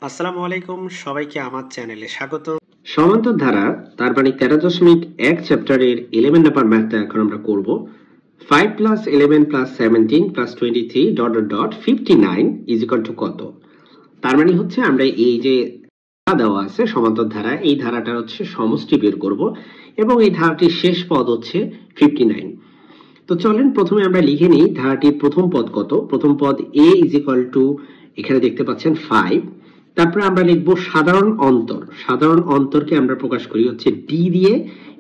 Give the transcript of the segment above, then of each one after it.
আসসালামু আলাইকুম, সবাইকে আমার চ্যানেলে স্বাগত। সমান্তর ধারা তার মানে 13.1 চ্যাপ্টারের 11 নাম্বার ম্যাথটা এখন আমরা করব। 5 plus 11 plus 17 plus 23 dot dot dot 59 is equal to কত? তার মানে হচ্ছে আমরা এই যে ধারা দেওয়া আছে সমান্তর ধারা, এই ধারাটা হচ্ছে সমষ্টি বের করব এবং এই ধারাটির শেষ পদ হচ্ছে 59। তো চলেন প্রথমে আমরা লিখে নিই ধারাটির প্রথম পদ কত। প্রথম পদ a ইজ ইকুয়াল টু, এখানে দেখতে পাচ্ছেন 5। তারপরে আমরা লিখব সাধারণ অন্তর। সাধারণ অন্তরকে আমরা প্রকাশ করি হচ্ছে d দিয়ে।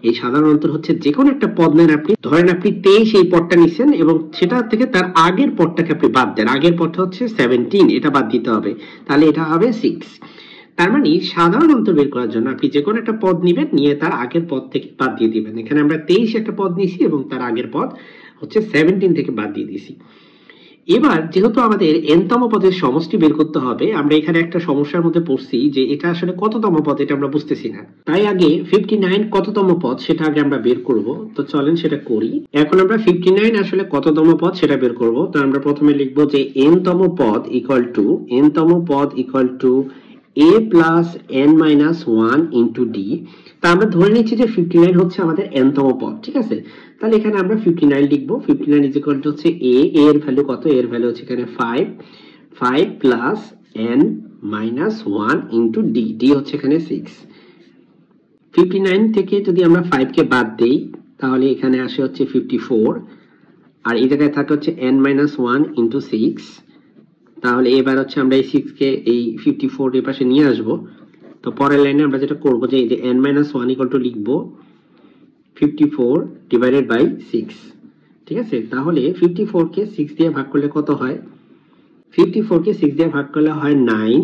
এই সাধারণ অন্তর হচ্ছে যে কোনো একটা পদ নেন, আপনি ধরেন আপনি 23 এই পদটা নিছেন এবং সেটা থেকে তার আগের পদটাকে আপনি বাদ দেন। আগের পদটা হচ্ছে 17, এটা বাদ দিতে হবে, তাহলে এটা হবে 6। তার মানে সাধারণ অন্তর বের করার জন্য আপনি যে কোনো একটা পদ নেবেন, নিয়ে তার আগের পদ থেকে বাদ দিয়ে দিবেন। এখানে আমরা 23 একটা পদ নিয়েছি এবং তার আগের পদ হচ্ছে 17 থেকে বাদ দিয়ে দিয়েছি। এবার যেহেতু আমাদের n-তম পদের সমষ্টি বের করতে হবে, আমরা এখানে একটা সমস্যার মধ্যে পড়ছি যে এটা আসলে কততম পদ এটা আমরা বুঝতেছি না। তাই আগে 59 কততম পদ সেটা আগে আমরা বের করব। তো চলেন সেটা করি। এখন আমরা 59 আসলে কততম পদ সেটা বের করব। তো আমরা প্রথমে লিখব যে n-তম পদ equal to a plus n minus 1 into d। তা আমরা ধরে নিচ্ছি যে 59 হচ্ছে আমাদের n-তম পদ, ঠিক আছে? তাহলে এখানে আমরা 59 লিখবো। 59 ইজ ইকুয়াল টু হচ্ছে a এর ভ্যালু কত? এর ভ্যালু হচ্ছে এখানে 5 plus n minus 1 into d, d হচ্ছে এখানে 6। 59 থেকে যদি আমরা 5 কে বাদ দেই তাহলে এখানে আসে হচ্ছে 54, আর এই জায়গায় থাকে হচ্ছে n মাইনাস 1 ইন্টু 6। তাহলে এবার হচ্ছে আমরা এই 6 কে এই 54 এর পাশে নিয়ে আসব। তো পরের লাইনে আমরা যেটা করব যে এই যে n মাইনাস 1 ইকুয়াল টু লিখবো 54 ডিভাইডেড বাই 6, ঠিক আছে? তাহলে 54 কে 6 দিয়ে ভাগ করলে কত হয়? 54 কে 6 দিয়ে ভাগ করলে হয় 9।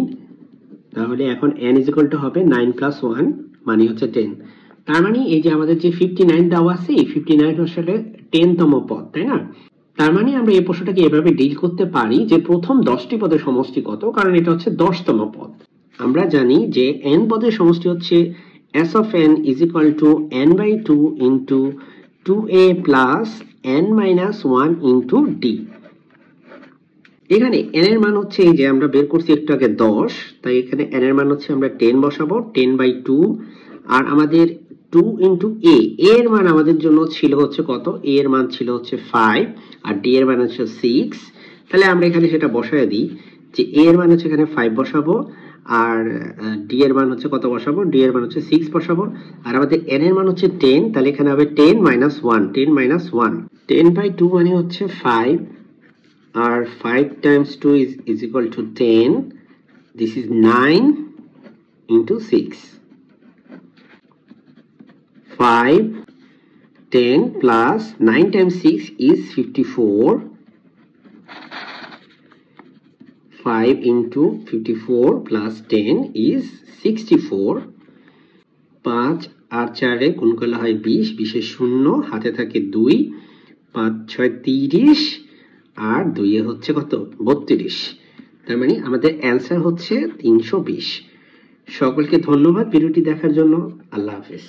তাহলে এখন n ইজ ইকুয়াল টু হবে 9 প্লাস 1 মানে হচ্ছে 10। তার মানে এই যে আমাদের যে 59 দেওয়া আছে, এই 59 আসলে 10-তম পদ, তাই না? তার মানে আমরা এই প্রশ্নটাকে এভাবে ডিল করতে পারি যে প্রথম 10টি পদের সমষ্টি কত, কারণ এটা হচ্ছে 10তম পদ। আমরা জানি যে n পদের সমষ্টি হচ্ছে s of n is equal to n by 2 into 2a plus n minus 1 into d। এখানে n এর মান হচ্ছে এই যে আমরা বের করছি একটু আগে 10, তাই এখানে n এর মান হচ্ছে আমরা 10 বসাবো, 10 by 2। আর আমাদের 2 into a এর মান আমাদের জন্য ছিল হচ্ছে কত? a এর মান ছিল হচ্ছে 5 আর d এর মান হচ্ছে 6। তাহলে আমরা এখানে সেটা বসায় দিই যে a এর মান হচ্ছে এখানে 5 বসাবো আর d এর মান হচ্ছে কত বসাবো? d এর মান হচ্ছে 6 বসাবো। আর আমাদের n এর মান হচ্ছে 10, তাহলে এখানে হবে 10 minus 1, 10 minus 1। 10 by 2 মানে হচ্ছে 5 আর 5 times 2 is equal to 10. This is 9 into 6. 5, 10 plus 9 times 6 is 54. 5 into 54 plus 10 is 64. 5 আর 4 এ গুণ করলে হয় 20, 20 এর 0, হাতে থাকে 2, 5 6 30 আর 2 এ হচ্ছে কত? 32। তার মানে আমাদের অ্যান্সার হচ্ছে 320। সকলকে ধন্যবাদ ভিডিওটি দেখার জন্য। আল্লাহ হাফেজ।